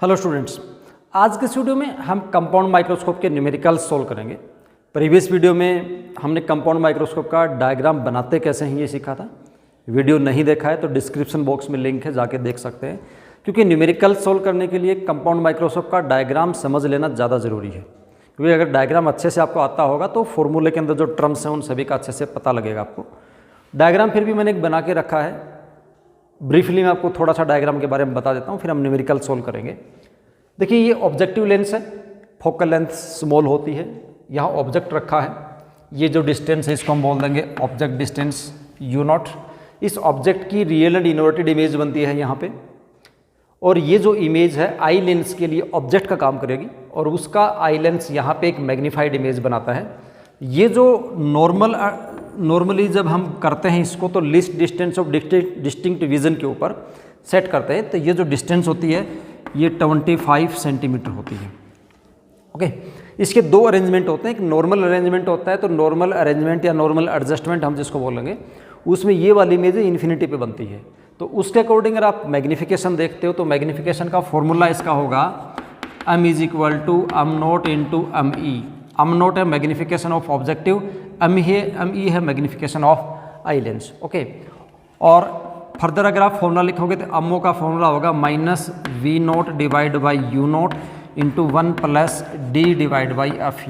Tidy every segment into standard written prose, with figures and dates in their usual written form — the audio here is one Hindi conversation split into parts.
हेलो स्टूडेंट्स, आज के इस वीडियो में हम कंपाउंड माइक्रोस्कोप के न्यूमेरिकल्स सोल्व करेंगे। प्रीवियस वीडियो में हमने कंपाउंड माइक्रोस्कोप का डायग्राम बनाते कैसे हैं ये सीखा था। वीडियो नहीं देखा है तो डिस्क्रिप्शन बॉक्स में लिंक है, जाके देख सकते हैं। क्योंकि न्यूमेरिकल्स सोल्व करने के लिए कंपाउंड माइक्रोस्कोप का डायग्राम समझ लेना ज़्यादा ज़रूरी है, क्योंकि अगर डायग्राम अच्छे से आपको आता होगा तो फॉर्मूले के अंदर जो टर्म्स हैं उन सभी का अच्छे से पता लगेगा आपको। डायग्राम फिर भी मैंने एक बना के रखा है, ब्रीफली मैं आपको थोड़ा सा डायग्राम के बारे में बता देता हूँ, फिर हम न्यूमेरिकल सोल्व करेंगे। देखिए ये ऑब्जेक्टिव लेंस है, फोकल लेंथ स्मॉल होती है। यहाँ ऑब्जेक्ट रखा है, ये जो डिस्टेंस है इसको हम बोल देंगे ऑब्जेक्ट डिस्टेंस u0। इस ऑब्जेक्ट की रियल एंड इन्वर्टेड इमेज बनती है यहाँ पे, और ये जो इमेज है आई लेंस के लिए ऑब्जेक्ट का काम करेगी, और उसका आई लेंस यहाँ पे एक मैग्नीफाइड इमेज बनाता है। ये जो नॉर्मली जब हम करते हैं इसको तो least distance of distinct vision के ऊपर सेट करते हैं, तो ये जो डिस्टेंस होती है ये 25 सेंटीमीटर होती है। ओके, इसके दो अरेंजमेंट होते हैं, एक नॉर्मल अरेंजमेंट होता है, तो नॉर्मल अरेंजमेंट या नॉर्मल एडजस्टमेंट हम जिसको बोलेंगे, उसमें ये वाली इमेज इन्फिनिटी पे बनती है। तो उसके अकॉर्डिंग अगर आप मैग्निफिकेशन देखते हो तो मैग्निफिकेशन का फॉर्मूला इसका होगा m is equal to m0 into m_e। m0 है मैग्निफिकेशन ऑफ ऑब्जेक्टिव, m_e है magnification of eye lens. Okay, और फर्दर अगर आप फॉर्मूला लिखोगे तो m0 का फॉर्मूला होगा -v0 divide by u0 into 1 plus d divide by f।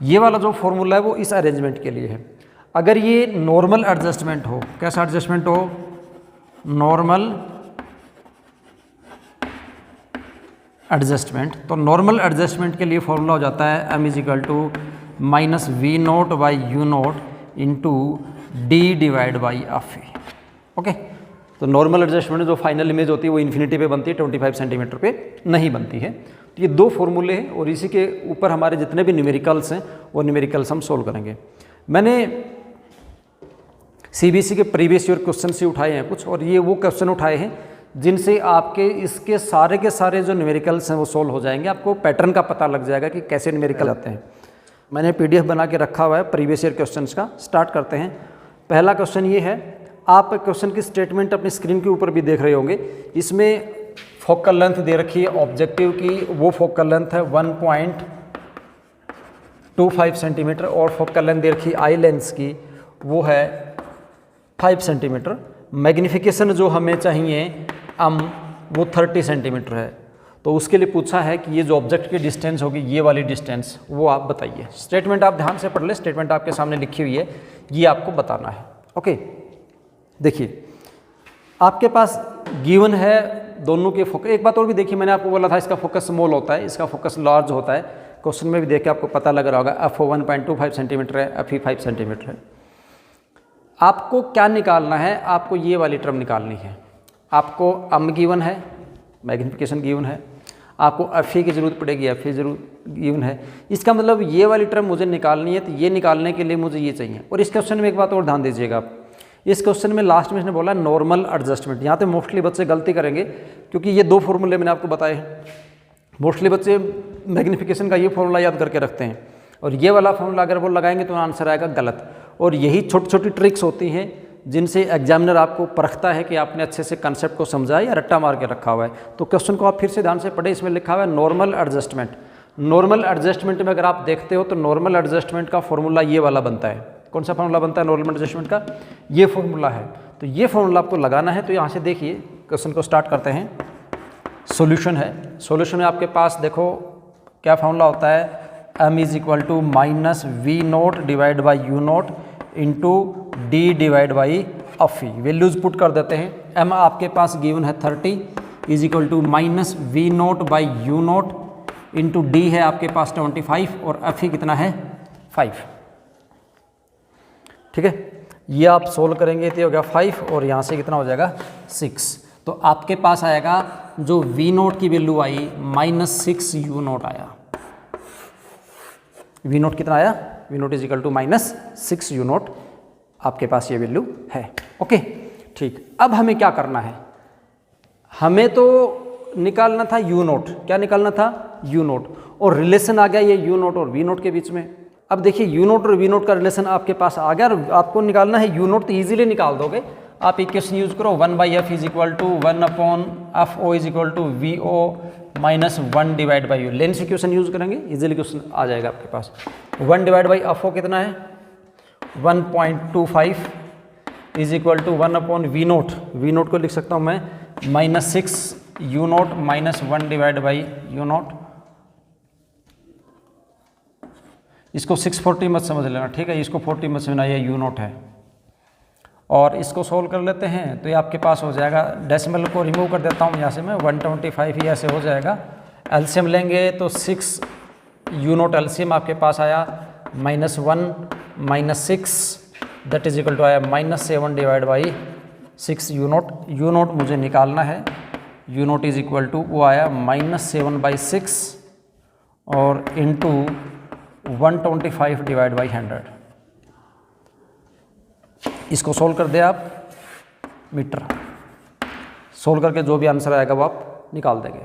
ये वाला जो फॉर्मूला है वो इस अरेंजमेंट के लिए है। अगर ये नॉर्मल एडजस्टमेंट हो, कैसा एडजस्टमेंट हो, नॉर्मल एडजस्टमेंट, तो नॉर्मल एडजस्टमेंट के लिए फॉर्मूला हो जाता है m is equal to -v0 by u0 into d divide by f। Okay, तो नॉर्मल एडजस्टमेंट जो फाइनल इमेज होती है वो इन्फिनिटी पे बनती है, 25 सेंटीमीटर पे नहीं बनती है। तो ये दो फॉर्मूले हैं, और इसी के ऊपर हमारे जितने भी न्यूमेरिकल्स हैं वो न्यूमेरिकल्स हम सोल्व करेंगे। मैंने सीबीएसई के प्रीवियस ईयर क्वेश्चन से उठाए हैं कुछ, और ये वो क्वेश्चन उठाए हैं जिनसे आपके इसके सारे के सारे जो न्यूमेरिकल्स हैं वो सोल्व हो जाएंगे। आपको पैटर्न का पता लग जाएगा कि कैसे न्यूमेरिकल आते हैं। मैंने पीडीएफ बना के रखा हुआ है प्रीवियस ईयर क्वेश्चंस का। स्टार्ट करते हैं। पहला क्वेश्चन ये है, आप क्वेश्चन की स्टेटमेंट अपनी स्क्रीन के ऊपर भी देख रहे होंगे। इसमें फोकल लेंथ दे रखी है ऑब्जेक्टिव की, वो फोकल लेंथ है 1.25 सेंटीमीटर, और फोकल लेंथ दे रखी है आई लेंस की, वो है 5 सेंटीमीटर। मैग्निफिकेशन जो हमें चाहिए वो 30 सेंटीमीटर है। तो उसके लिए पूछा है कि ये जो ऑब्जेक्ट की डिस्टेंस होगी, ये वाली डिस्टेंस, वो आप बताइए। स्टेटमेंट आप ध्यान से पढ़ ले, स्टेटमेंट आपके सामने लिखी हुई है, ये आपको बताना है। ओके, देखिए आपके पास गिवन है दोनों के फोकस। एक बात और भी देखिए, मैंने आपको बोला था इसका फोकस स्मॉल होता है, इसका फोकस लार्ज होता है। क्वेश्चन में भी देख के आपको पता लग रहा होगा, FO 1.25 सेंटीमीटर है, FE 5 सेंटीमीटर है। आपको क्या निकालना है, आपको ये वाली टर्म निकालनी है। आपको m गिवन है, मैग्निफिकेशन गिवन है, आपको FE की ज़रूरत पड़ेगी, FE जरूर गिवन है। इसका मतलब ये वाली टर्म मुझे निकालनी है, तो ये निकालने के लिए मुझे ये चाहिए। और इस क्वेश्चन में एक बात और ध्यान दीजिएगा आप, इस क्वेश्चन में लास्ट में इसने बोला नॉर्मल एडजस्टमेंट। यहाँ पे मोस्टली बच्चे गलती करेंगे, क्योंकि ये दो फॉर्मूले मैंने आपको बताए हैं। मोस्टली बच्चे मैग्निफिकेशन का ये फॉर्मूला याद करके रखते हैं, और ये वाला फॉर्मूला अगर वो लगाएंगे तो आंसर आएगा गलत। और यही छोटी छोटी ट्रिक्स होती हैं जिनसे एग्जामिनर आपको परखता है कि आपने अच्छे से कंसेप्ट को समझा है या रट्टा मार के रखा हुआ है। तो क्वेश्चन को आप फिर से ध्यान से पढ़ें, इसमें लिखा हुआ है नॉर्मल एडजस्टमेंट। नॉर्मल एडजस्टमेंट में अगर आप देखते हो तो नॉर्मल एडजस्टमेंट का फॉर्मूला ये वाला बनता है। कौन सा फॉर्मूला बनता है नॉर्मल एडजस्टमेंट का? ये फॉर्मूला है। तो ये फॉर्मूला आपको लगाना है। तो यहाँ से देखिए क्वेश्चन को स्टार्ट करते हैं। सॉल्यूशन है, सॉल्यूशन में आपके पास देखो क्या फॉर्मूला होता है, m is equal to -v0 divide by u0 into d divide by f। Values put कर देते हैं। m आपके पास गिवन है 30 is equal to -v0 by u0 into d है आपके पास 25, और f कितना है 5। ठीक है, ये आप सोल्व करेंगे तो हो गया 5, और यहाँ से कितना हो जाएगा 6। तो आपके पास आएगा जो v0 की वैल्यू आई -6 u0 आया। v0 कितना आया, v0 is equal to -6 u0, आपके पास ये वैल्यू है। ओके, ठीक। अब हमें क्या करना है, हमें तो निकालना था u0। क्या निकालना था, u0, और रिलेशन आ गया ये u0 और v0 के बीच में। अब देखिए u0 और v0 का रिलेशन आपके पास आ गया, और आपको निकालना है u0, तो ईजिली निकाल दोगे। आप इक्वेशन यूज करो 1/f is equal to 1/FO is equal to VO minus 1 divide by U. Lens equation use करेंगे, इजीली क्वेश्चन आ जाएगा आपके पास। 1 डिवाइड बाई एफ ओ कितना है 1.25 is equal to 1 upon we naught. V naught को लिख सकता हूँ मैं -6 U note minus 1 divide by you naught. इसको 640 मत समझ लेना, ठीक है, इसको 40 मत समझना, ये यू नोट है। और इसको सोल्व कर लेते हैं तो ये आपके पास हो जाएगा, डेसिमल को रिमूव कर देता हूँ यहाँ से मैं, 125 ही ऐसे हो जाएगा। एलसीएम लेंगे तो 6 यू नोट एलसीएम आपके पास आया -1 -6 दैट इज इक्वल टू आया -7 divide by 6 U naught. U naught मुझे निकालना है, U naught is equal to वो आया -7/6 और इंटू 125 डिवाइड बाई 100। इसको सोल्व कर दे आप मीटर, सोल्व करके जो भी आंसर आएगा वो आप निकाल देंगे,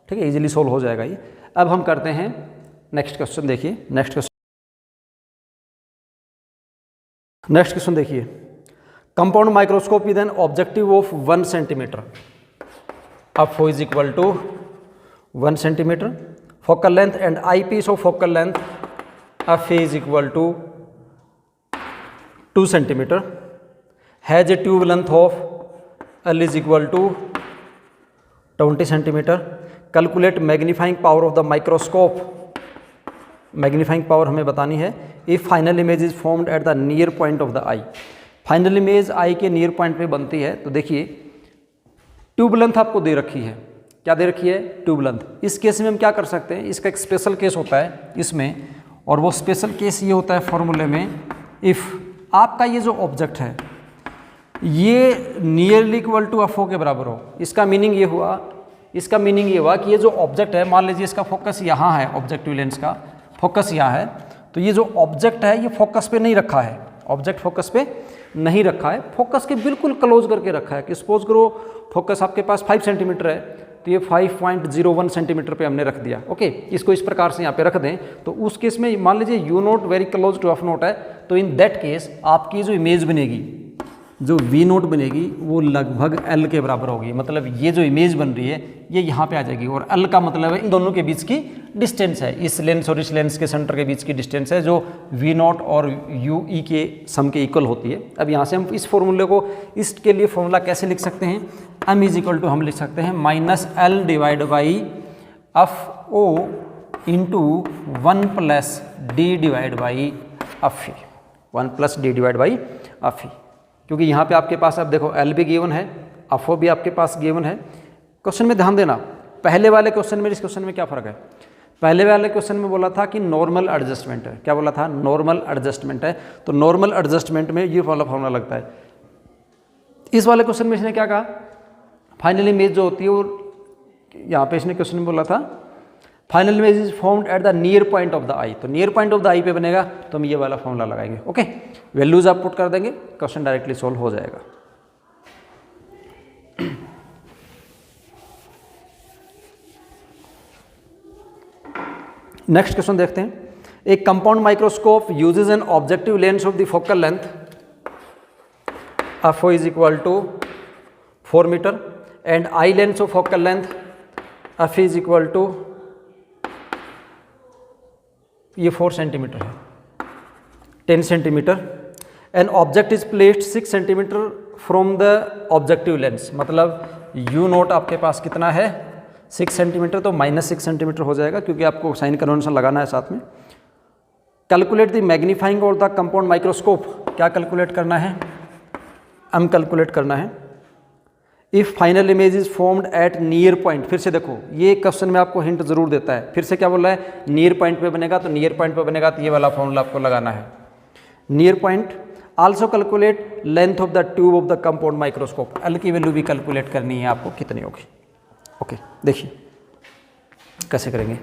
ठीक है, इजीली सोल्व हो जाएगा ये। अब हम करते हैं नेक्स्ट क्वेश्चन। देखिए नेक्स्ट क्वेश्चन देखिए, compound microscope with an objective of 1 centimetre, F O is equal to 1 centimetre, focal length and eye piece of focal length F E is equal to 2 centimetre, has a tube length of L is equal to 20 centimetre. Calculate magnifying power of the microscope, magnifying power हमें बतानी है। If final image is formed at the near point of the eye, final image eye के नियर पॉइंट पे बनती है। तो देखिए ट्यूब लेंथ आपको दे रखी है, क्या दे रखी है, ट्यूब लेंथ। इस केस में हम क्या कर सकते हैं, इसका एक स्पेशल केस होता है इसमें, और वो स्पेशल केस ये होता है फॉर्मूले में, इफ़ आपका ये जो ऑब्जेक्ट है ये nearly equal to F O के बराबर हो। इसका मीनिंग ये हुआ, कि ये जो ऑब्जेक्ट है, मान लीजिए इसका फोकस यहाँ है, ऑब्जेक्टिव लेंस का फोकस यहाँ है, तो ये जो ऑब्जेक्ट है ये फोकस पे नहीं रखा है, ऑब्जेक्ट फोकस पे नहीं रखा है, फोकस के बिल्कुल क्लोज करके रखा है। कि सपोज करो फोकस आपके पास 5 सेंटीमीटर है, तो ये 5.01 सेंटीमीटर पे हमने रख दिया, ओके। इसको इस प्रकार से यहाँ पे रख दें, तो उस केस में मान लीजिए U naught very close to F naught है, तो इन दैट केस आपकी जो इमेज बनेगी, जो वी नोट बनेगी, वो लगभग एल के बराबर होगी। मतलब ये जो इमेज बन रही है ये यहाँ पे आ जाएगी, और एल का मतलब है इन दोनों के बीच की डिस्टेंस है, इस लेंस और इस लेंस के सेंटर के बीच की डिस्टेंस है, जो वी नोट और यू ई के सम के इक्वल होती है। अब यहाँ से हम इस फॉर्मूले को, इसके लिए फॉर्मूला कैसे लिख सकते हैं, एम इज इक्वल टू हम लिख सकते हैं -L divide by F O into 1 + d divide by F E, 1 + d divide by F E. क्योंकि यहाँ पे आपके पास अब देखो एल भी गिवन है, एफ ओ भी आपके पास गिवन है। क्वेश्चन में ध्यान देना, पहले वाले क्वेश्चन में इस क्वेश्चन में क्या फ़र्क है। पहले वाले क्वेश्चन में बोला था कि नॉर्मल एडजस्टमेंट है, क्या बोला था, नॉर्मल एडजस्टमेंट है, तो नॉर्मल एडजस्टमेंट में ये वाला फॉर्मूला लगता है। इस वाले क्वेश्चन में इसने क्या कहा, फाइनल इमेज जो होती है वो, यहाँ पे इसने क्वेश्चन में बोला था final image is formed at the near point of the eye, तो near point of the eye पे बनेगा, तो हम ये वाला फॉर्मूला लगाएंगे, ओके। वैल्यूज आप पुट कर देंगे, क्वेश्चन डायरेक्टली सॉल्व हो जाएगा। नेक्स्ट क्वेश्चन देखते हैं, एक compound microscope uses an objective lens of the focal length F O is equal to 4 metre and eye lens of focal length F is equal to, ये 4 सेंटीमीटर है, 10 centimetre. An object is placed 6 centimetre from the objective lens, मतलब यू नोट आपके पास कितना है 6 सेंटीमीटर, तो -6 सेंटीमीटर हो जाएगा, क्योंकि आपको साइन कन्वेंशन लगाना है साथ में। कैलकुलेट द मैग्नीफाइंग और द कंपाउंड माइक्रोस्कोप, क्या कैलकुलेट करना है, एम कैलकुलेट करना है। If final image is formed eight near point, फिर से देखो ये क्वेश्चन में आपको हिंट जरूर देता है, फिर से क्या बोल रहा है, नियर पॉइंट पे बनेगा, तो नियर पॉइंट पे बनेगा तो ये वाला फॉर्मूला आपको लगाना है, near point. Also calculate length of the tube of the compound microscope, L की वैल्यू भी कैलकुलेट करनी है आपको, कितनी होगी, ओके। देखिए कैसे करेंगे,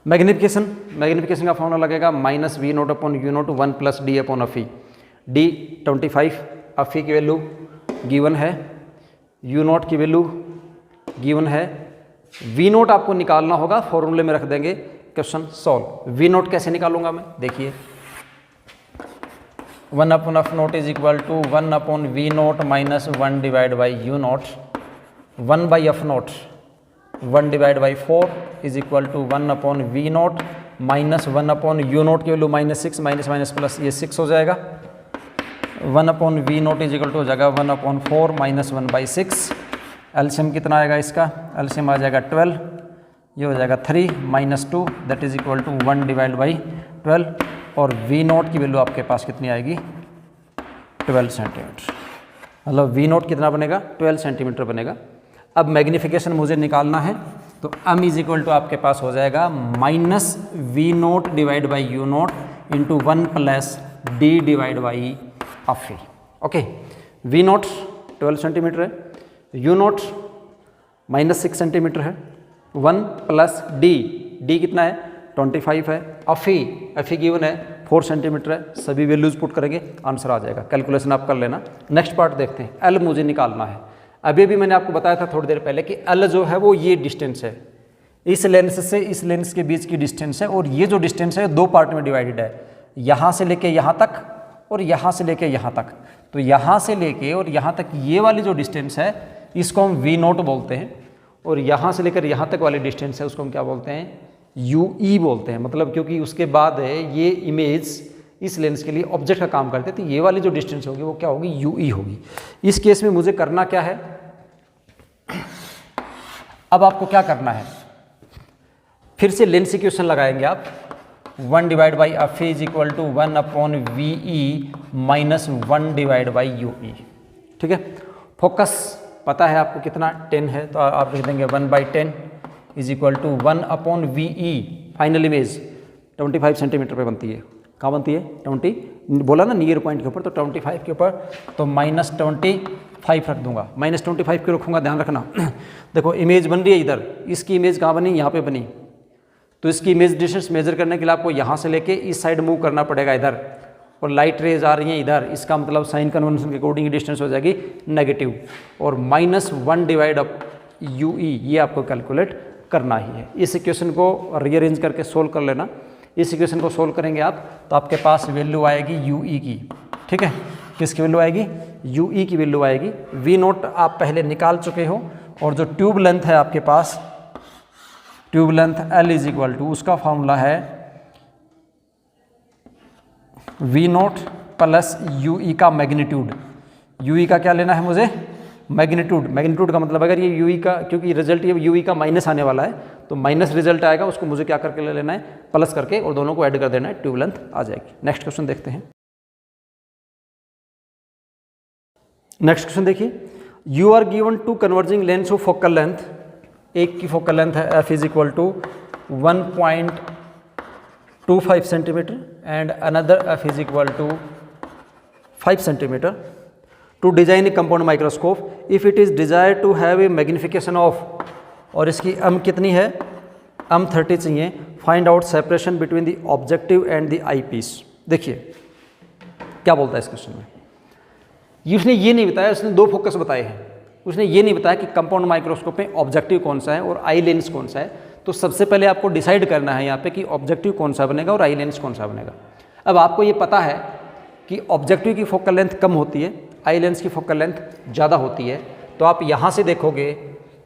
मैग्निफिकेशन का फॉर्मूला लगेगा -V naught upon U naught 1 + d upon F ई, डी 25, एफ ई की वैल्यू गिवन है, यू नोट की वैल्यू गिवन है, वी नोट आपको निकालना होगा, फॉर्मूले में रख देंगे, क्वेश्चन सॉल्व। वी नोट कैसे निकालूंगा मैं, देखिए 1 upon F naught is equal to 1 upon we naught -1 divide by you naught, 1 by F naught, 1 divide by 4 is equal to 1 upon we naught minus 1 upon U naught की वैल्यू -6 माइनस माइनस प्लस ये 6 हो जाएगा। 1 upon we naught is equal to हो जाएगा 1 अपॉन 4 माइनस 1/6। एलसीएम कितना आएगा इसका? एलसीएम आ जाएगा 12, ये हो जाएगा 3 minus 2 that is equal to 1 divide by 12 और वी नोट की वैल्यू आपके पास कितनी आएगी? 12 सेंटीमीटर। मतलब वी नोट कितना बनेगा? 12 सेंटीमीटर बनेगा। अब मैग्नीफिकेशन मुझे निकालना है तो m इज इक्वल टू आपके पास हो जाएगा minus V naught divide by you naught into 1 plus D divide by of V. Okay, V naught 12 centimetre है, यू नोट -6 सेंटीमीटर है, 1 प्लस डी कितना है? 25 है, एफी गिवन है 4 सेंटीमीटर है। सभी वैल्यूज पुट करेंगे, आंसर आ जाएगा। कैलकुलेशन आप कर लेना। नेक्स्ट पार्ट देखते हैं। एल मुझे निकालना है। अभी भी मैंने आपको बताया था थोड़ी देर पहले कि एल जो है वो ये डिस्टेंस है, इस लेंस से इस लेंस के बीच की डिस्टेंस है और ये जो डिस्टेंस है 2 पार्ट में डिवाइडेड है, यहाँ से लेके यहाँ तक और यहाँ से लेके यहाँ तक। तो यहाँ से लेके और यहाँ तक ये वाली जो डिस्टेंस है इसको हम वी नोट बोलते हैं और यहाँ से लेकर यहाँ तक वाली डिस्टेंस है उसको हम क्या बोलते हैं? UE बोलते हैं। मतलब क्योंकि उसके बाद है ये इमेज इस लेंस के लिए ऑब्जेक्ट का काम करते हैं, तो ये वाली जो डिस्टेंस होगी वो क्या होगी? UE होगी। इस केस में मुझे करना क्या है? अब आपको क्या करना है? फिर से लेंस इक्वेशन लगाएंगे आप। 1 divide by F is equal to 1 upon VE minus 1 divide by UE। ठीक है, फोकस पता है आपको कितना? 10 है, तो आप लिख देंगे 1/10 is equal to 1 upon VE। Final image 25 centimetre पे बनती है। कहाँ बनती है? 20 बोला ना नियर पॉइंट के ऊपर, तो 25 के ऊपर तो -25 रख दूंगा। -25 क्यों रखूँगा? ध्यान रखना। देखो इमेज बन रही है इधर, इसकी इमेज कहाँ बनी? यहाँ पे बनी। तो इसकी इमेज डिस्टेंस मेजर करने के लिए आपको यहाँ से लेके इस साइड मूव करना पड़ेगा इधर, और लाइट रेज आ रही हैं इधर। इसका मतलब साइन कन्वेंशन के अकॉर्डिंग डिस्टेंस हो जाएगी नेगेटिव, और -1 डिवाइड अप UE ये आपको कैलकुलेट करना ही है। इस इक्वेशन को रीअरेंज करके सोल्व कर लेना। इस इक्वेशन को सोल्व करेंगे आप तो आपके पास वैल्यू आएगी UE की। ठीक है, किसकी वैल्यू आएगी? UE की वैल्यू आएगी। वी नोट आप पहले निकाल चुके हो, और जो ट्यूब लेंथ है आपके पास, tube length L is equal to, उसका फॉर्मूला है वी नोट प्लस UE का मैग्नीट्यूड। UE का क्या लेना है मुझे? मैग्नीट्यूड। मैग्नीट्यूड का मतलब अगर ये UE का, क्योंकि रिजल्ट ये UE का माइनस आने वाला है, तो माइनस रिजल्ट आएगा, उसको मुझे क्या करके ले लेना है? प्लस करके, और दोनों को ऐड कर देना है, ट्यूब लेंथ आ जाएगी। नेक्स्ट क्वेश्चन देखते हैं। नेक्स्ट क्वेश्चन देखिए, you are given two converging lens of focal length. एक की फोकल लेंथ है f is equal to 1.25 centimetre and another f is equal to 5 centimetre. To design a compound microscope if it is desire to have a magnification of, और इसकी m कितनी है? m 30 चाहिए। Find out separation between the objective and the eye piece. देखिए क्या बोलता है इस क्वेश्चन में। उसने ये नहीं बताया, उसने 2 फोकस बताए हैं। उसने ये नहीं बताया कि कंपाउंड माइक्रोस्कोप में ऑब्जेक्टिव कौन सा है और आई लेंस कौन सा है। तो सबसे पहले आपको डिसाइड करना है यहाँ पे कि ऑब्जेक्टिव कौन सा बनेगा और आई लेंस कौन सा बनेगा। अब आपको ये पता है कि ऑब्जेक्टिव की फोकल लेंथ कम होती है, आई लेंस की फोकल लेंथ ज़्यादा होती है। तो आप यहाँ से देखोगे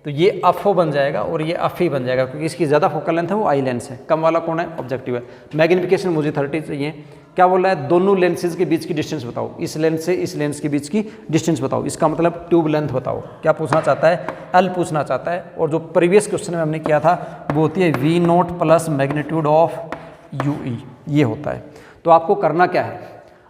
तो ये अफो बन जाएगा और ये अफ ही बन जाएगा, क्योंकि इसकी ज़्यादा फोकल लेंथ है वो आई लेंस है, कम वाला कौन है? ऑब्जेक्टिव है। मैग्निफिकेशन मुझे 30 चाहिए। क्या बोल रहा है? दोनों लेंसेज के बीच की डिस्टेंस बताओ, इस लेंस से इस लेंस के बीच की डिस्टेंस बताओ। इसका मतलब ट्यूब लेंथ बताओ। क्या पूछना चाहता है? एल पूछना चाहता है। और जो प्रीवियस क्वेश्चन में हमने किया था वो होती है we note plus magnitude of UE, ये होता है। तो आपको करना क्या है?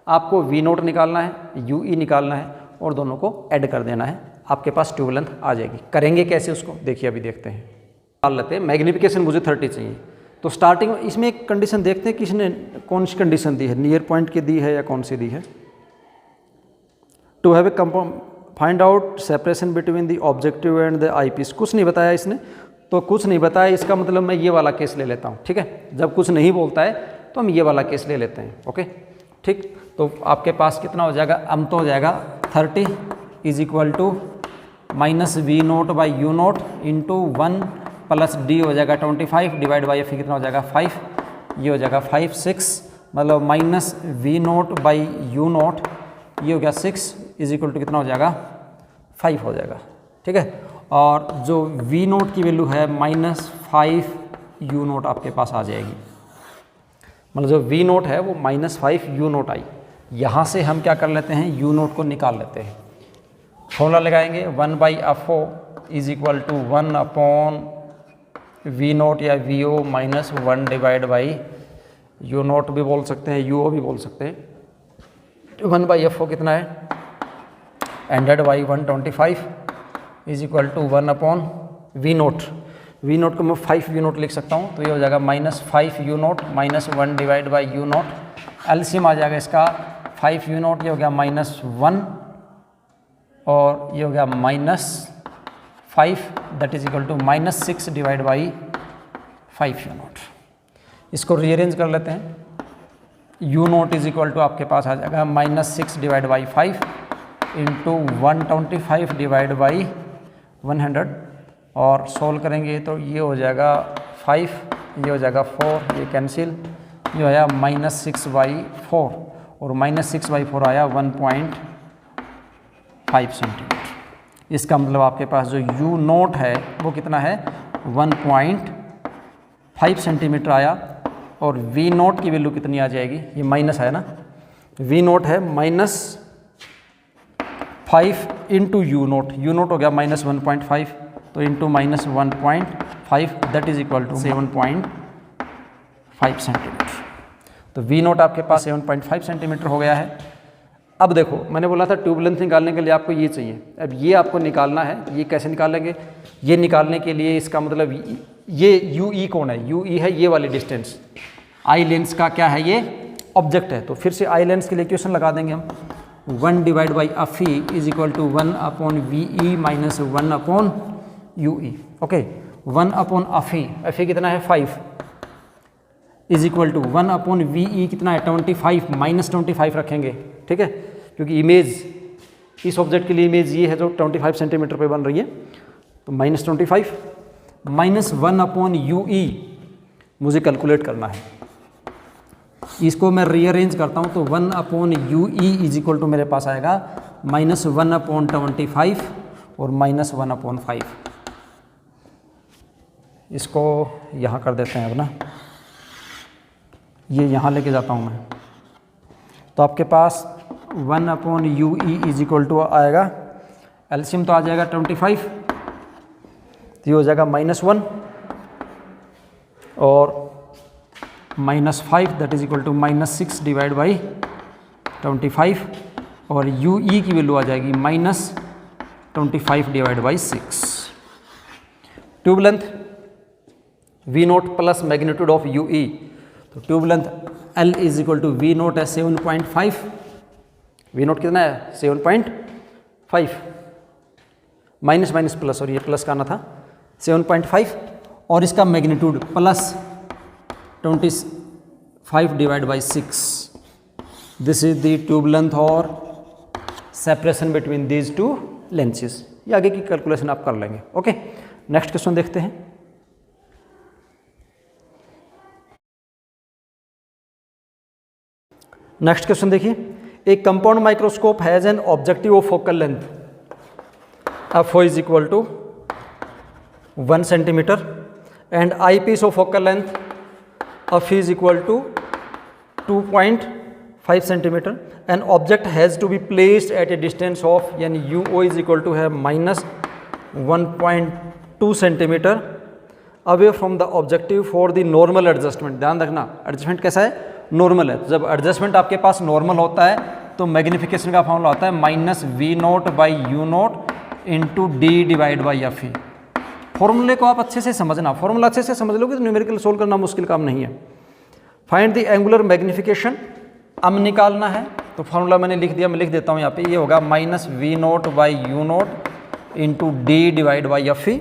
आपको वी नोट निकालना है, UE निकालना है, और दोनों को ऐड कर देना है, आपके पास ट्यूब लेंथ आ जाएगी। करेंगे कैसे उसको? देखिए अभी देखते हैं। निकाल लेते हैं। मैग्निफिकेशन मुझे 30 चाहिए। तो स्टार्टिंग में इसमें एक कंडीशन देखते हैं, किसने कौन सी कंडीशन दी है, नियर पॉइंट की दी है या कौन सी दी है। To have a compound find out separation between the objective and the eye piece. कुछ नहीं बताया इसने, तो कुछ नहीं बताया, इसका मतलब मैं ये वाला केस ले लेता हूँ। ठीक है, जब कुछ नहीं बोलता है तो हम ये वाला केस ले लेते हैं। ओके ठीक, तो आपके पास कितना हो जाएगा? तो हो जाएगा 30 is equal to minus V naught by you naught into 1 plus D हो जाएगा 25 डिवाइड बाई एफ कितना हो जाएगा 5, ये हो जाएगा 5 6, मतलब minus V naught by you naught, ये हो गया 6 इज इक्वल टू कितना हो जाएगा 5 हो जाएगा। ठीक है, और जो वी नोट की वैल्यू है -5 यू नोट आपके पास आ जाएगी। मतलब जो वी नोट है वो -5 यू नोट आई। यहाँ से हम क्या कर लेते हैं, यू नोट को निकाल लेते हैं। फॉर्मूला लगाएंगे 1/FO is equal to 1 upon we nought या v o minus 1 divide by you nought भी बोल सकते हैं, यू ओ भी बोल सकते हैं। 1/FO कितना है, 100/125 is equal to 1 upon we naught. V naught को मैं 5 यू नोट लिख सकता हूँ, तो ये हो जाएगा -5 you note minus 1 divide by you nought. LCM आ जाएगा इसका 5 यू नोट, ये हो गया -1 और ये हो गया -5, that is equal to -6 divide by 5 you naught. इसको रीअरेंज कर लेते हैं। U naught is equal to आपके पास आ जाएगा -6 divide by 5 into 125 divide by 100 और सोल्व करेंगे तो ये हो जाएगा 5, ये हो जाएगा 4, ये कैंसिल, ये आया -6/4 और -6/4 आया 1.5 सेंटीमीटर। इसका मतलब आपके पास जो यू नोट है वो कितना है, 1.5 सेंटीमीटर आया। और वी नोट की वैल्यू कितनी आ जाएगी, ये माइनस है ना, वी नोट है -5 इंटू यू नोट हो गया -1.5, तो into -1.5 that is equal to 7.5 centimetre. तो वी नोट आपके पास 7.5 सेंटीमीटर हो गया है। अब देखो मैंने बोला था ट्यूब लेंथ निकालने के लिए आपको ये चाहिए, अब ये आपको निकालना है। ये कैसे निकालेंगे, ये निकालने के लिए इसका मतलब ये यू ई कौन है, यू ई है ये वाली डिस्टेंस। आई लेंस का क्या है, ये ऑब्जेक्ट है। तो फिर से आई लेंस के लिए इक्वेशन लगा देंगे हम, 1 divide by F E is equal to 1 upon V E minus 1 upon U E. Okay, 1 upon F E कितना है 5 is equal to 1 upon V E कितना है 25, -25 रखेंगे, ठीक है, क्योंकि इमेज इस ऑब्जेक्ट के लिए इमेज ये है जो 25 सेंटीमीटर पे बन रही है, तो -25 माइनस 1 अपॉन यू ई मुझे कैलकुलेट करना है। इसको मैं रीअरेंज करता हूँ तो 1 upon U E is equal to मेरे पास आएगा -1 अपॉन 25 और -1 अपॉन 5। इसको यहाँ कर देते हैं अब ना, ये यहाँ लेके जाता हूँ मैं, तो आपके पास 1 upon U E is equal to आएगा, एलसीएम तो आ जाएगा 25, तो ये हो जाएगा -1 और -5 that is equal to -6 divide by 25 और यू ई की वैल्यू आ जाएगी -25 divide by 6। Tube length v note plus magnitude of u e, तो tube length L is equal to v nought है 7.5, वी नोट कितना है 7.5, माइनस माइनस प्लस और ये प्लस का आना था 7.5 और इसका magnitude plus 25 divide by 6। This is the tube length और separation between these two lenses. ये आगे की कैलकुलेशन आप कर लेंगे। ओके, नेक्स्ट क्वेश्चन देखते हैं। नेक्स्ट क्वेश्चन देखिए, एक compound microscope has an objective of focal length f o is equal to 1 centimetre and eye piece of focal length F is equal to 2.5 centimetre. An object has to be placed at a distance of, यानी u o is equal to है -1.2 centimetre away from the objective for the normal adjustment. ध्यान रखना एडजस्टमेंट कैसा है, नॉर्मल है। जब एडजस्टमेंट आपके पास नॉर्मल होता है तो मैग्निफिकेशन का फॉर्मूला होता है -V0/U0 into D divide by F ई। फॉर्मूले को आप अच्छे से समझना, फॉर्मूला अच्छे से समझ लोगे तो न्यूमेरिकल सोल्व करना मुश्किल काम नहीं है। फाइंड द एंगुलर मैग्निफिकेशन, अब निकालना है तो फॉर्मूला मैंने लिख दिया, मैं लिख देता हूँ यहाँ पे, ये होगा -V0/U0 into D divide by F E.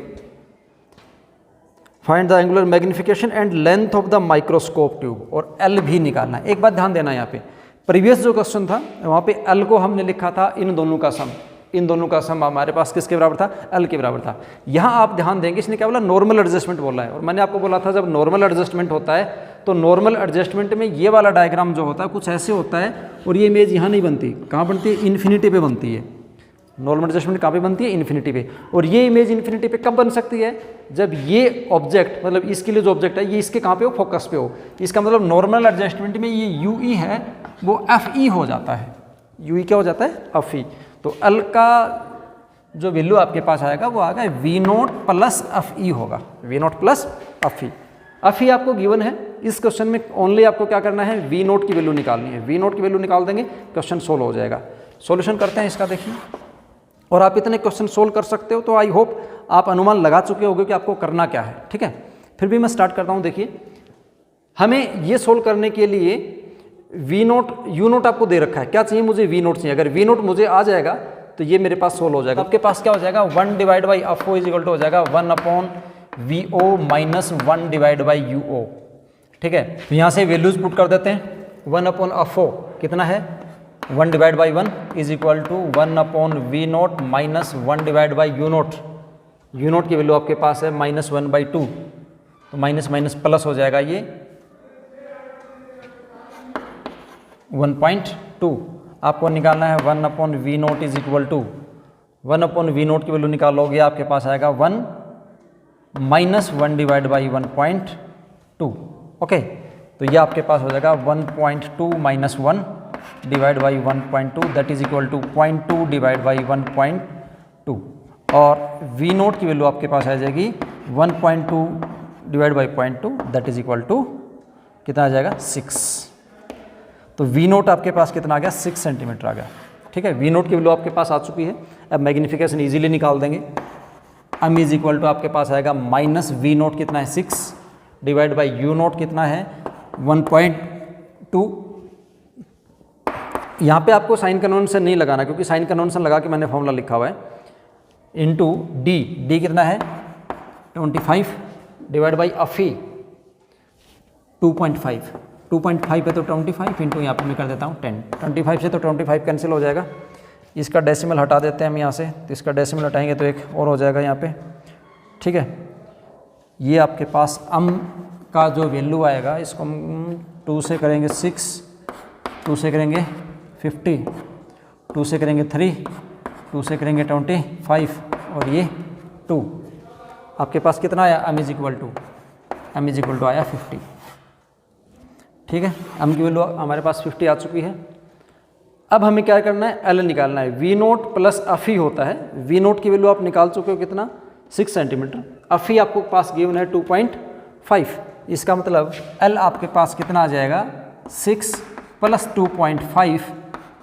Find the angular magnification and length of the microscope tube, और एल भी निकालना है। एक बात ध्यान देना, यहाँ पे प्रीवियस जो क्वेश्चन था वहाँ पे एल को हमने लिखा था इन दोनों का सम, इन दोनों का सम हमारे पास किसके बराबर था, एल के बराबर था। यहाँ आप ध्यान देंगे इसने क्या बोला, नॉर्मल एडजस्टमेंट बोला है। और मैंने आपको बोला था जब नॉर्मल एडजस्टमेंट होता है तो नॉर्मल एडजस्टमेंट में ये वाला डायग्राम जो होता है कुछ ऐसे होता है, और ये इमेज यहाँ नहीं बनती, कहाँ बनती है, इन्फिनिटी पे बनती है। नॉर्मल एडजस्टमेंट कहाँ पे बनती है? इन्फिनिटी पे। और ये इमेज इन्फिनिटी पे कब बन सकती है? जब ये ऑब्जेक्ट, मतलब इसके लिए जो ऑब्जेक्ट है ये इसके कहाँ पे हो? फोकस पे हो। इसका मतलब नॉर्मल एडजस्टमेंट में ये यू ई है वो एफ ई हो जाता है। यू ई क्या हो जाता है? F E. तो एल का जो वैल्यू आपके पास आएगा वो आएगा v note plus f e होगा, v note plus f e. F e आपको गिवन है, इस क्वेश्चन में ओनली आपको क्या करना है? वी नोट की वैल्यू निकालनी है। वी नोट की वैल्यू निकाल देंगे, क्वेश्चन सोल्व हो जाएगा। सॉल्यूशन करते हैं इसका, देखिए। और आप इतने क्वेश्चन सोल्व कर सकते हो तो आई होप आप अनुमान लगा चुके होंगे कि आपको करना क्या है, ठीक है। फिर भी मैं स्टार्ट करता हूँ। देखिए, हमें ये सोल्व करने के लिए वी नोट यू नोट आपको दे रखा है, क्या चाहिए मुझे? वी नोट चाहिए। अगर वी नोट मुझे आ जाएगा तो ये मेरे पास सोल्व हो जाएगा। आपके पास क्या हो जाएगा? 1 divide by F O is equal to हो जाएगा 1 upon v o minus 1 divide by u o, ठीक है। तो यहाँ से वैल्यूज पुट कर देते हैं। 1 अपॉन एफ ओ कितना है? 1 divide by 1 is equal to 1 upon we naught minus 1 divide by you naught. U naught की वैल्यू आपके पास है -1/2, तो माइनस माइनस प्लस हो जाएगा ये 1.2। आपको निकालना है 1 upon we naught is equal to 1 upon we naught की वैल्यू निकालोगे आपके पास आएगा 1 माइनस 1 डिवाइड बाई 1.2। ओके, तो ये आपके पास हो जाएगा 1.2 minus 1 divide by 1.2 that is equal to 0.2 divide by 1.2। और वी नोट की वैल्यू आपके पास आ जाएगी 1.2 divide by 0.2 that is equal to कितना आ जाएगा? 6। तो वी नोट आपके पास कितना आ गया? 6 सेंटीमीटर आ गया, ठीक है। वी नोट की वैल्यू आपके पास आ चुकी है। अब मैग्नीफिकेशन इजीली निकाल देंगे। एम इज इक्वल टू आपके पास आएगा माइनस वी नोट कितना है? 6 डिवाइड बाई यू नोट कितना है? 1.2। यहाँ पे आपको साइन कन्वेंशन नहीं लगाना क्योंकि साइन कन्वेंशन लगा के मैंने फॉर्मूला लिखा हुआ है। इंटू डी, डी कितना है? 25 डिवाइड बाई अफी 2.5। 2.5 है तो 25 इंटू यहाँ पे मैं कर देता हूँ 10। 25 से तो 25 कैंसिल हो जाएगा। इसका डेसिमल हटा देते हैं हम यहाँ से, तो इसका डेसिमल हटाएंगे तो एक और हो जाएगा यहाँ पे, ठीक है। ये आपके पास अम का जो वैल्यू आएगा इसको हम 2 से करेंगे 6, 2 से करेंगे 50, 2 से करेंगे 3, 2 से करेंगे 25 और ये 2। आपके पास कितना आया? एम इज इक्वल टू आया 50, ठीक है। एम की वैल्यू हमारे पास 50 आ चुकी है। अब हमें क्या करना है? एल निकालना है। वी नोट प्लस अफी होता है। वी नोट की वैल्यू आप निकाल चुके हो कितना? 6 सेंटीमीटर। अफी आपको पास गिवन है 2.5। इसका मतलब एल आपके पास कितना आ जाएगा? 6 plus 2.5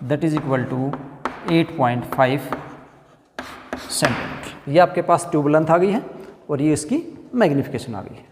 that is equal to 8.5 centimetre. ये आपके पास ट्यूब लेंथ आ गई है और ये इसकी मैग्नीफिकेशन आ गई है।